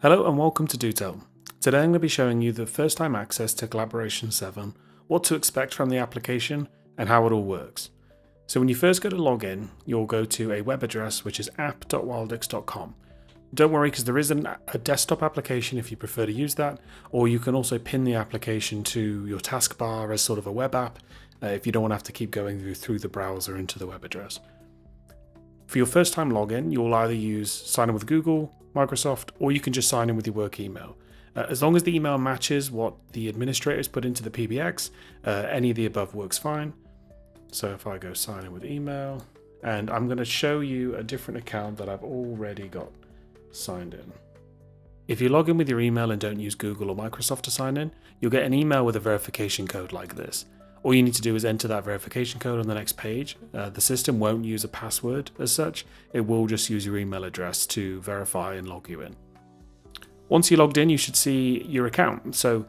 Hello and welcome to DoTel. Today I'm going to be showing you the first time access to Collaboration 7, what to expect from the application, and how it all works. So when you first go to log in, you'll go to a web address which is app.wildix.com. Don't worry because there is a desktop application if you prefer to use that, or you can also pin the application to your taskbar as sort of a web app if you don't want to have to keep going through the browser into the web address. For your first time login, you'll either use sign in with Google, Microsoft, or you can just sign in with your work email. As long as the email matches what the administrators put into the PBX, any of the above works fine. So if I go sign in with email, and I'm going to show you a different account that I've already got signed in. If you log in with your email and don't use Google or Microsoft to sign in, you'll get an email with a verification code like this. All you need to do is enter that verification code on the next page. The system won't use a password as such. It will just use your email address to verify and log you in. Once you're logged in, you should see your account. So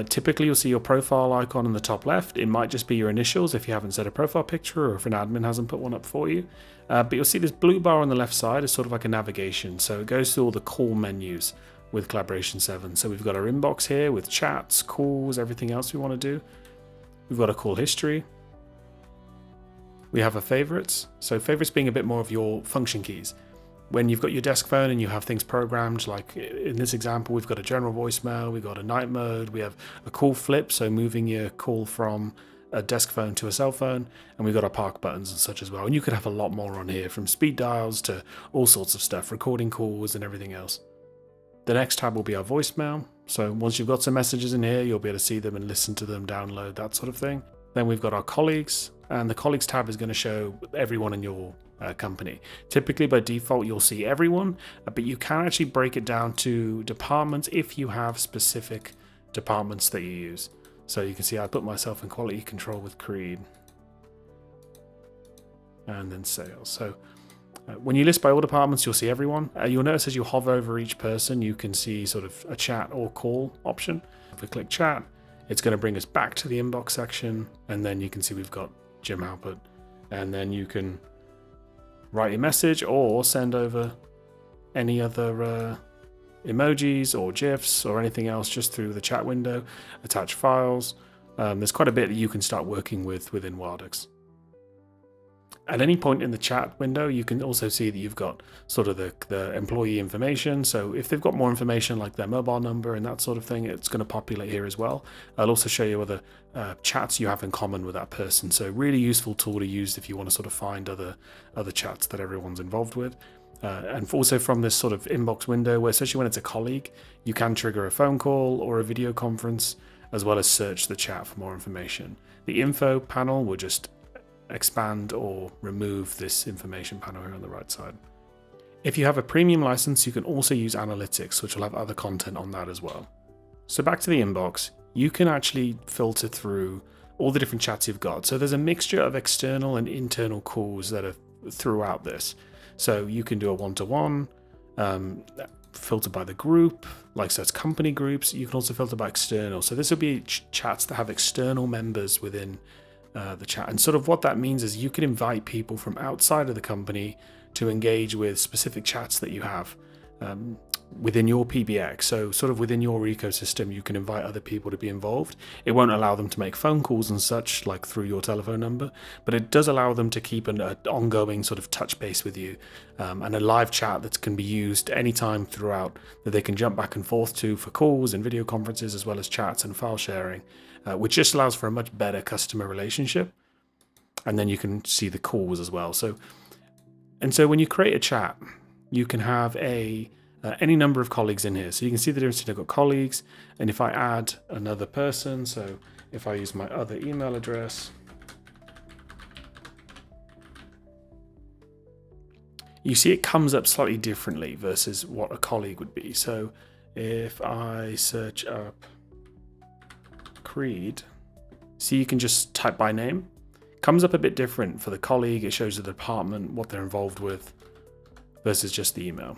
typically you'll see your profile icon in the top left. It might just be your initials if you haven't set a profile picture or if an admin hasn't put one up for you. But you'll see this blue bar on the left side is sort of like a navigation. So it goes through all the call menus with Collaboration 7. So we've got our inbox here with chats, calls, everything else we want to do. We've got a call history. We have a favorites. So favorites being a bit more of your function keys. When you've got your desk phone and you have things programmed, like in this example, we've got a general voicemail, we've got a night mode, we have a call flip, so moving your call from a desk phone to a cell phone, and we've got our park buttons and such as well. And you could have a lot more on here, from speed dials to all sorts of stuff, recording calls and everything else. The next tab will be our voicemail. So once you've got some messages in here, you'll be able to see them and listen to them, download, that sort of thing. Then we've got our colleagues, and the colleagues tab is going to show everyone in your company. Typically by default, you'll see everyone, but you can actually break it down to departments if you have specific departments that you use. So you can see I put myself in quality control with Creed and then sales. So when you list by all departments, you'll see everyone. You'll notice as you hover over each person, you can see sort of a chat or call option. If we click chat, it's going to bring us back to the inbox section, and then you can see we've got Jim Halpert, and then you can write a message or send over any other emojis or GIFs or anything else just through the chat window, attach files. There's quite a bit that you can start working with within Wildix. At any point in the chat window, you can also see that you've got sort of the employee information. So if they've got more information like their mobile number and that sort of thing, it's going to populate here as well. I'll also show you other chats you have in common with that person. So really useful tool to use if you want to sort of find other chats that everyone's involved with. And also from this sort of inbox window, where especially when it's a colleague, you can trigger a phone call or a video conference, as well as search the chat for more information. The info panel will just expand or remove this information panel here on the right side. If you have a premium license, you can also use analytics, which will have other content on that as well. So back to the inbox, you can actually filter through all the different chats you've got. So there's a mixture of external and internal calls that are throughout this. So you can do a one-to-one, filter by the group, like so it's company groups. You can also filter by external. So this will be chats that have external members within the chat. And sort of what that means is you can invite people from outside of the company to engage with specific chats that you have within your PBX. So sort of within your ecosystem, you can invite other people to be involved. It won't allow them to make phone calls and such like through your telephone number, but it does allow them to keep an ongoing sort of touch base with you and a live chat that can be used anytime throughout, that they can jump back and forth to for calls and video conferences, as well as chats and file sharing. Which just allows for a much better customer relationship. And then you can see the calls as well. So when you create a chat, you can have any number of colleagues in here. So you can see the difference. I've got colleagues, and if I add another person, so if I use my other email address, you see it comes up slightly differently versus what a colleague would be. So if I search up Creed, so you can just type by name. Comes up a bit different for the colleague. It shows the department, what they're involved with, versus just the email.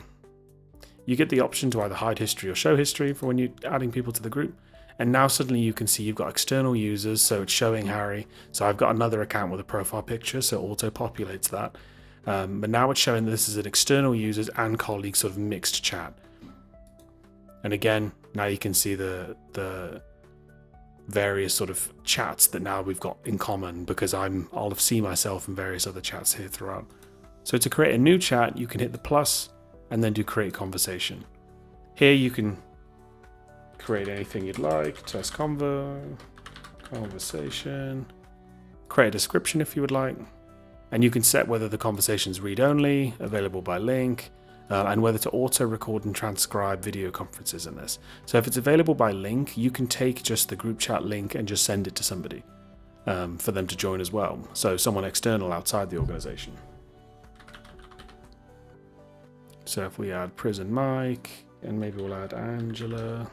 You get the option to either hide history or show history for when you're adding people to the group. And now suddenly you can see you've got external users, so it's showing Harry. So I've got another account with a profile picture, so it auto-populates that. But now it's showing that this is an external users and colleagues sort of mixed chat. And again, now you can see the various sort of chats that now we've got in common, because I'll see myself in various other chats here throughout. So to create a new chat, you can hit the plus and then do create conversation. Here you can create anything you'd like, test conversation, create a description if you would like, and you can set whether the conversation is read-only, available by link, and whether to auto-record and transcribe video conferences in this. So if it's available by link, you can take just the group chat link and just send it to somebody for them to join as well. So someone external outside the organization. So if we add Prison Mike, and maybe we'll add Angela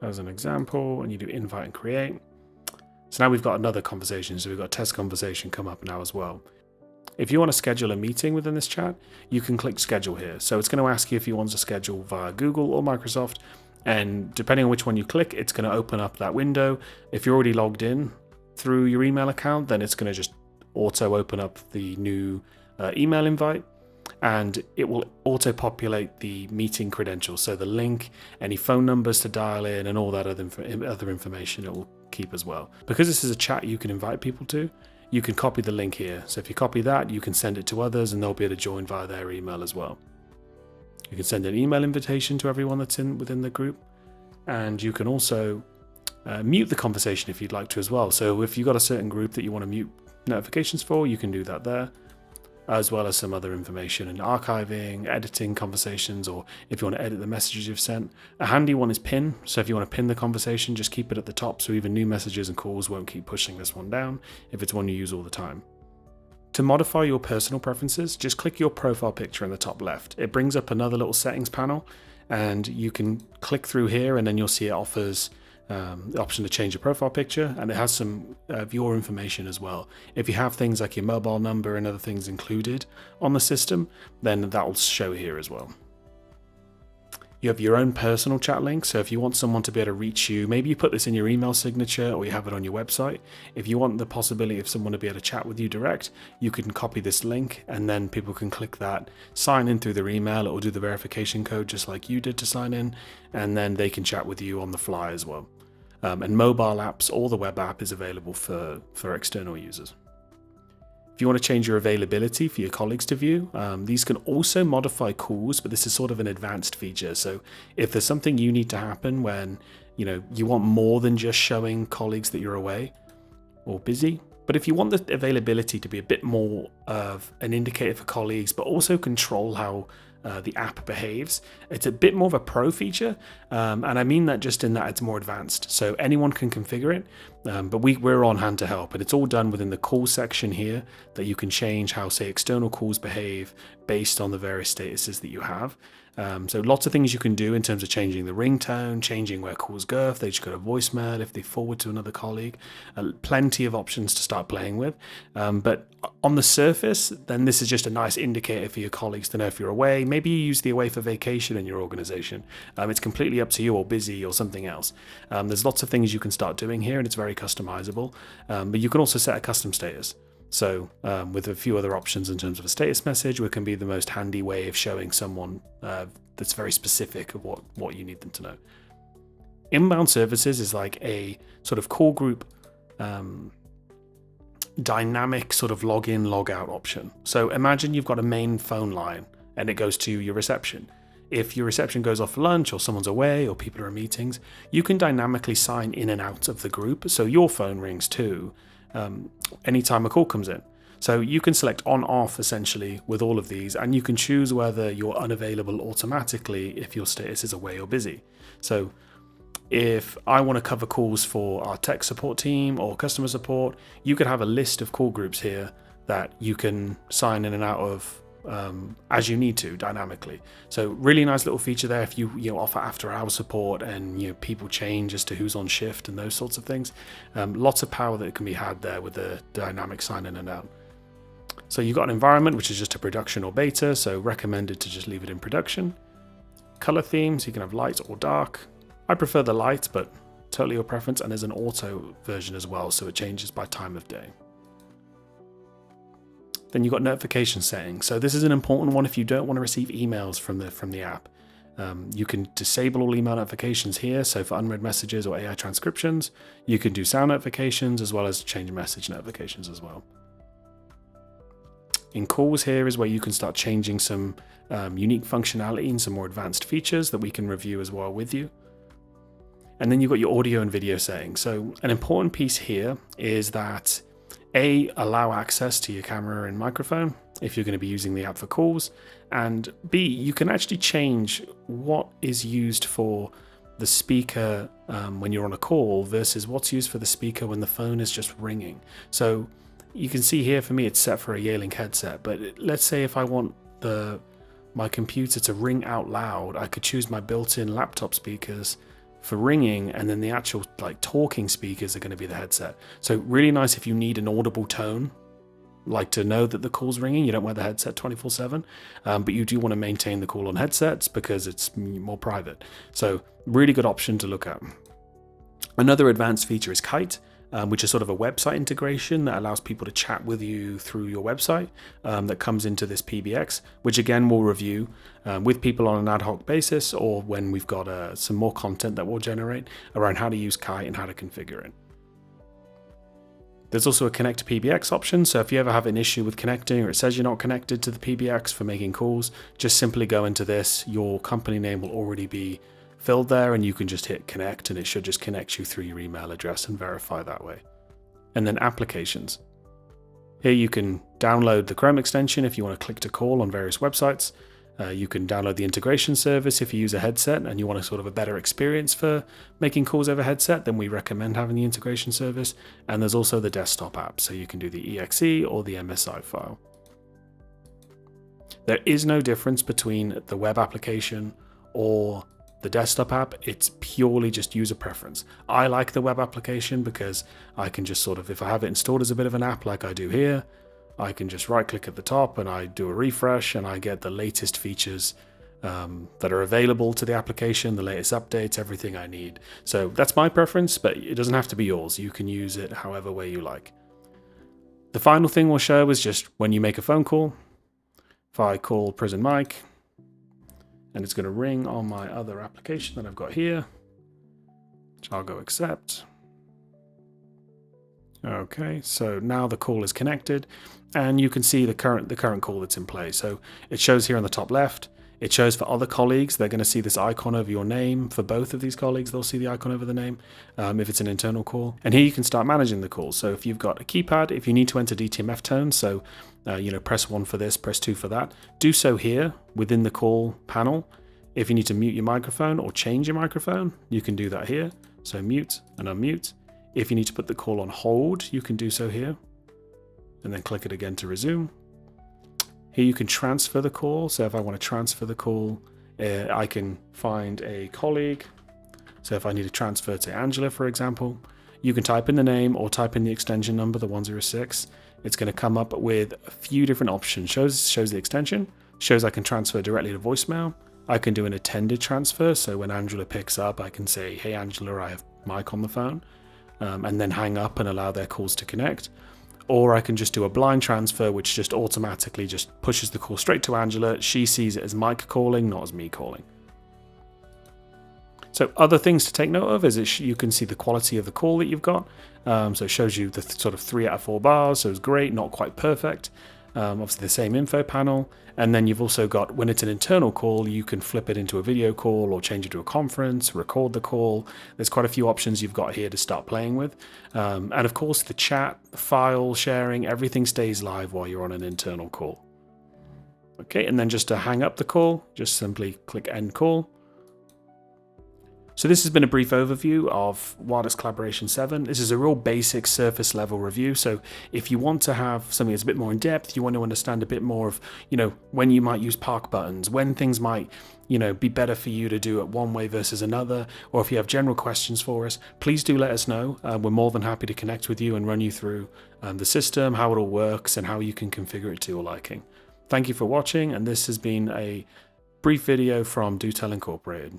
as an example, and you do invite and create. So now we've got another conversation. So we've got a test conversation come up now as well. If you want to schedule a meeting within this chat, you can click schedule here. So it's going to ask you if you want to schedule via Google or Microsoft. And depending on which one you click, it's going to open up that window. If you're already logged in through your email account, then it's going to just auto open up the new email invite. And it will auto-populate the meeting credentials. So the link, any phone numbers to dial in, and all that other information it will keep as well. Because this is a chat you can invite people to, you can copy the link here. So if you copy that, you can send it to others and they'll be able to join via their email as well. You can send an email invitation to everyone that's within the group. And you can also mute the conversation if you'd like to as well. So if you've got a certain group that you want to mute notifications for, you can do that there, as well as some other information and archiving, editing conversations, or if you want to edit the messages you've sent. A handy one is pin. So if you want to pin the conversation, just keep it at the top so even new messages and calls won't keep pushing this one down if it's one you use all the time. To modify your personal preferences, just click your profile picture in the top left. It brings up another little settings panel, and you can click through here and then you'll see it offers the option to change your profile picture, and it has some of your information as well. If you have things like your mobile number and other things included on the system, then that will show here as well. You have your own personal chat link, so if you want someone to be able to reach you, maybe you put this in your email signature or you have it on your website. If you want the possibility of someone to be able to chat with you direct, you can copy this link and then people can click that, sign in through their email, it will do the verification code just like you did to sign in, and then they can chat with you on the fly as well. And mobile apps or the web app is available for external users. If you want to change your availability for your colleagues to view, these can also modify calls, but this is sort of an advanced feature. So if there's something you need to happen when you want more than just showing colleagues that you're away or busy, but if you want the availability to be a bit more of an indicator for colleagues, but also control how the app behaves, it's a bit more of a pro feature, and I mean that just in that it's more advanced, so anyone can configure it, but we're on hand to help, and it's all done within the call section here that you can change how, say, external calls behave based on the various statuses that you have. So lots of things you can do in terms of changing the ringtone, changing where calls go, if they just go to voicemail, if they forward to another colleague, plenty of options to start playing with. But on the surface, then this is just a nice indicator for your colleagues to know if you're away. Maybe you use the away for vacation in your organization. It's completely up to you, or busy or something else. There's lots of things you can start doing here, and it's very customizable. But you can also set a custom status. So with a few other options in terms of a status message, which can be the most handy way of showing someone that's very specific of what you need them to know. Inbound services is like a sort of call group dynamic sort of log-in, log-out option. So imagine you've got a main phone line and it goes to your reception. If your reception goes off for lunch or someone's away or people are in meetings, you can dynamically sign in and out of the group. So your phone rings too anytime a call comes in. So you can select on off essentially with all of these, and you can choose whether you're unavailable automatically if your status is away or busy. So if I want to cover calls for our tech support team or customer support, you could have a list of call groups here that you can sign in and out of as you need to dynamically. So really nice little feature there if you offer after hours support and people change as to who's on shift and those sorts of things. Lots of power that can be had there with the dynamic sign in and out. So you've got an environment which is just a production or beta, so recommended to just leave it in production. Color themes, you can have light or dark. I prefer the light, but totally your preference, and there's an auto version as well, so it changes by time of day. Then you've got notification settings. So this is an important one if you don't want to receive emails from the app. You can disable all email notifications here. So for unread messages or AI transcriptions, you can do sound notifications as well as change message notifications as well. In calls here is where you can start changing some unique functionality and some more advanced features that we can review as well with you. And then you've got your audio and video settings. So an important piece here is that A, allow access to your camera and microphone if you're going to be using the app for calls, and B, you can actually change what is used for the speaker when you're on a call versus what's used for the speaker when the phone is just ringing. So you can see here for me it's set for a Yearlink headset, but let's say if I want my computer to ring out loud, I could choose my built-in laptop speakers for ringing, and then the actual like talking speakers are going to be the headset. So really nice if you need an audible tone, like to know that the call's ringing. You don't wear the headset 24/7, but you do want to maintain the call on headsets because it's more private. So really good option to look at. Another advanced feature is Kite, which is sort of a website integration that allows people to chat with you through your website that comes into this PBX, which again we'll review with people on an ad hoc basis, or when we've got some more content that we'll generate around how to use Kite and how to configure it. There's also a connect to PBX option, so if you ever have an issue with connecting or it says you're not connected to the PBX for making calls, just simply go into this. Your company name will already be filled there, and you can just hit connect and it should just connect you through your email address and verify that way. And then applications. Here you can download the Chrome extension if you want to click to call on various websites. You can download the integration service if you use a headset and you want a sort of a better experience for making calls over headset, then we recommend having the integration service. And there's also the desktop app, so you can do the EXE or the MSI file. There is no difference between the web application or the desktop app. It's purely just user preference. I like the web application because I can just sort of, if I have it installed as a bit of an app like I do here, I can just right click at the top and I do a refresh and I get the latest features that are available to the application, the latest updates, everything I need. So that's my preference, but it doesn't have to be yours. You can use it however way you like. The final thing we'll show is just when you make a phone call. If I call Prison Mike, and it's going to ring on my other application that I've got here, which I'll go accept. Okay, so now the call is connected, and you can see the current call that's in play. So it shows here on the top left. It shows for other colleagues, they're going to see this icon over your name. For both of these colleagues, they'll see the icon over the name if it's an internal call. And here you can start managing the call. So if you've got a keypad, if you need to enter DTMF tones, so press 1 for this, press 2 for that, do so here within the call panel. If you need to mute your microphone or change your microphone, you can do that here. So mute and unmute. If you need to put the call on hold, you can do so here, and then click it again to resume. Here you can transfer the call. So if I want to transfer the call, I can find a colleague. So if I need to transfer to Angela, for example, you can type in the name or type in the extension number, the 106. It's going to come up with a few different options. Shows the extension, shows I can transfer directly to voicemail. I can do an attended transfer. So when Angela picks up, I can say, hey, Angela, I have Mike on the phone. And then hang up and allow their calls to connect. Or I can just do a blind transfer, which just automatically just pushes the call straight to Angela. She sees it as Mike calling, not as me calling. So other things to take note of is you can see the quality of the call that you've got. So it shows you the sort of 3 out of 4 bars, so it's great, not quite perfect. Obviously the same info panel. And then you've also got, when it's an internal call, you can flip it into a video call or change it to a conference, record the call. There's quite a few options you've got here to start playing with. And of course, the chat, file sharing, everything stays live while you're on an internal call. Okay, and then just to hang up the call, just simply click end call. So this has been a brief overview of Wildix Collaboration 7. This is a real basic surface level review. So if you want to have something that's a bit more in depth, you want to understand a bit more of, when you might use park buttons, when things might, be better for you to do it one way versus another, or if you have general questions for us, please do let us know. We're more than happy to connect with you and run you through the system, how it all works, and how you can configure it to your liking. Thank you for watching, and this has been a brief video from DoTel Incorporated.